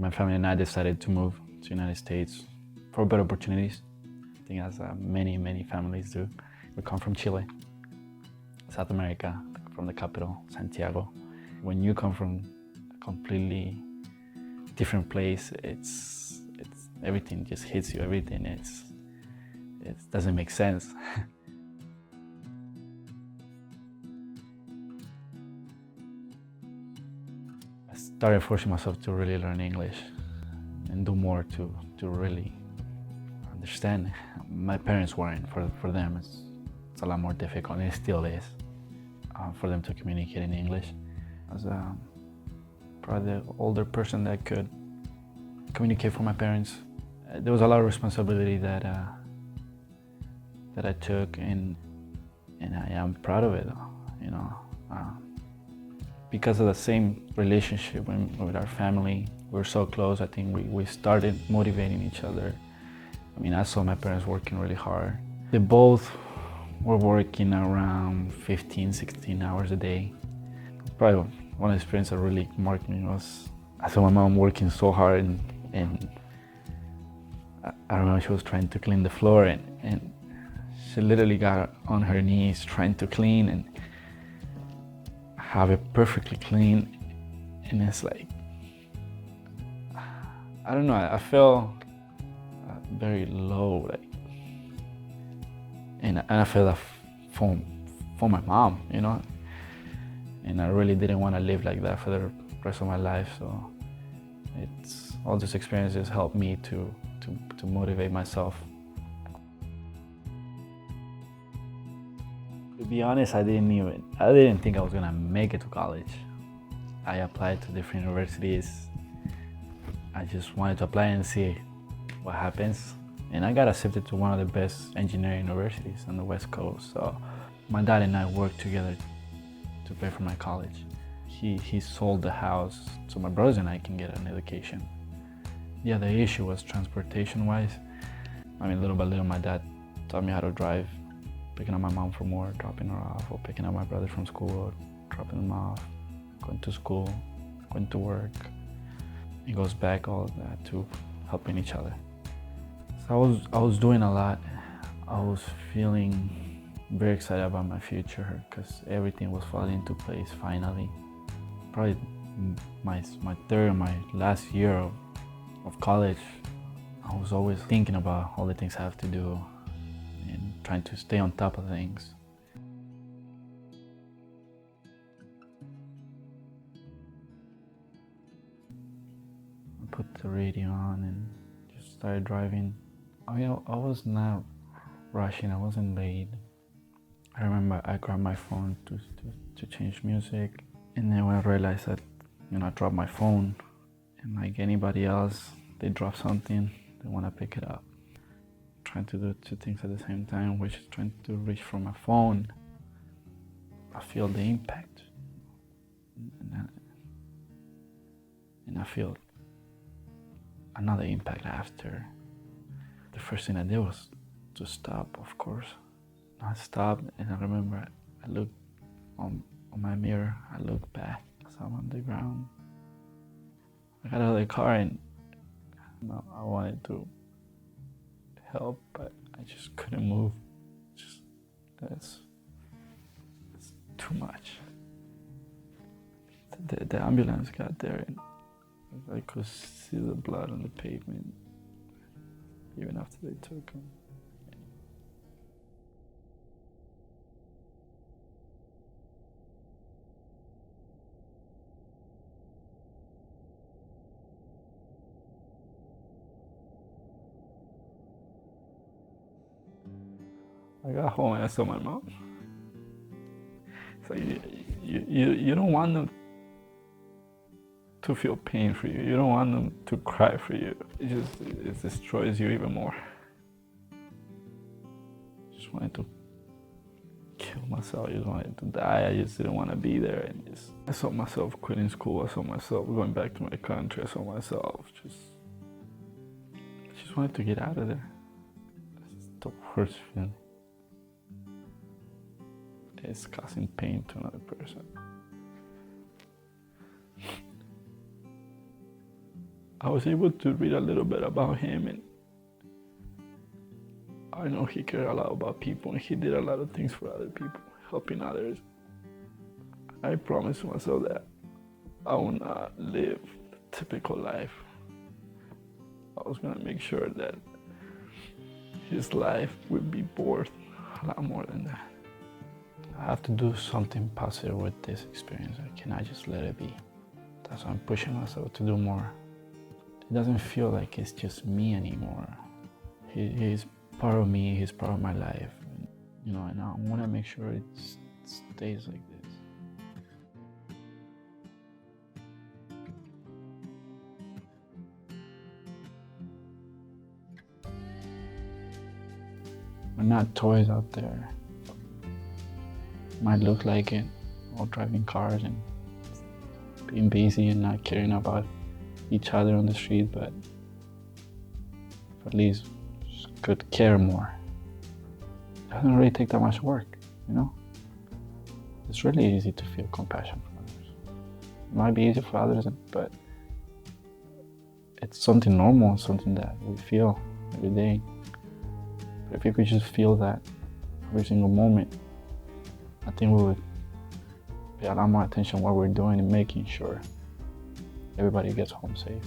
My family and I decided to move to the United States for better opportunities. I think as many families do. We come from Chile, South America, from the capital, Santiago. When you come from a completely different place, it's everything just hits you. Everything it doesn't make sense. I started forcing myself to really learn English and do more to really understand. My parents weren't. For them, it's a lot more difficult, and it still is, for them to communicate in English. As probably the older person that could communicate for my parents, there was a lot of responsibility that I took, and I am proud of it. You know, because of the same relationship with our family, we were so close. I think we started motivating each other. I mean, I saw my parents working really hard. They both were working around 15, 16 hours a day. Probably one experience that really marked me was I saw my mom working so hard, and I remember she was trying to clean the floor, and she literally got on her knees trying to clean and have it perfectly clean. And it's like, I don't know, I felt very low, like, and I felt that for my mom, you know, and I really didn't want to live like that for the rest of my life. So it's all these experiences helped me to motivate myself. To be honest, I didn't think I was gonna make it to college. I applied to different universities. I just wanted to apply and see what happens. And I got accepted to one of the best engineering universities on the West Coast. So my dad and I worked together to pay for my college. He sold the house so my brothers and I can get an education. Yeah, the issue was transportation-wise. I mean, little by little, my dad taught me how to drive, picking up my mom from work, dropping her off, or picking up my brothers from school, dropping them off, going to school, going to work. It goes back all of that to helping each other. So I was doing a lot. I was feeling very excited about my future because everything was falling into place finally. Probably my third, my last year of college, I was always thinking about all the things I have to do and trying to stay on top of things. I put the radio on and just started driving. I mean, I was not rushing, I wasn't late. I remember I grabbed my phone to change music, and then when I realized that, you know, I dropped my phone, and like anybody else, they drop something, they want to pick it up. Trying to do two things at the same time, which is trying to reach for my phone. I feel the impact, and I feel another impact after. The first thing I did was to stop, of course. I stopped, and I remember I looked on my mirror, I looked back, so I'm on the ground. I got out of the car, and I wanted to help, but I just couldn't move. That's too much. The ambulance got there, and I could see the blood on the pavement, even after they took him. I got home and I saw my mom. So you don't want them to feel pain for you. You don't want them to cry for you. It destroys you even more. Just wanted to kill myself. I just wanted to die. I just didn't want to be there. And I saw myself quitting school. I saw myself going back to my country. I saw myself just wanted to get out of there. It's the worst feeling. It's causing pain to another person. I was able to read a little bit about him, and I know he cared a lot about people, and he did a lot of things for other people, helping others. I promised myself that I will not live the typical life. I was gonna make sure that his life would be worth a lot more than that. I have to do something positive with this experience. I cannot just let it be. That's why I'm pushing myself to do more. It doesn't feel like it's just me anymore. He's part of me, he's part of my life. And I want to make sure it stays like this. We're not toys out there. Might look like it, all driving cars and being busy and not caring about each other on the street, but at least could care more. It doesn't really take that much work, It's really easy to feel compassion for others. It might be easy for others, but it's something normal, something that we feel every day. But if you could just feel that every single moment, I think we would pay a lot more attention to what we're doing and making sure everybody gets home safe.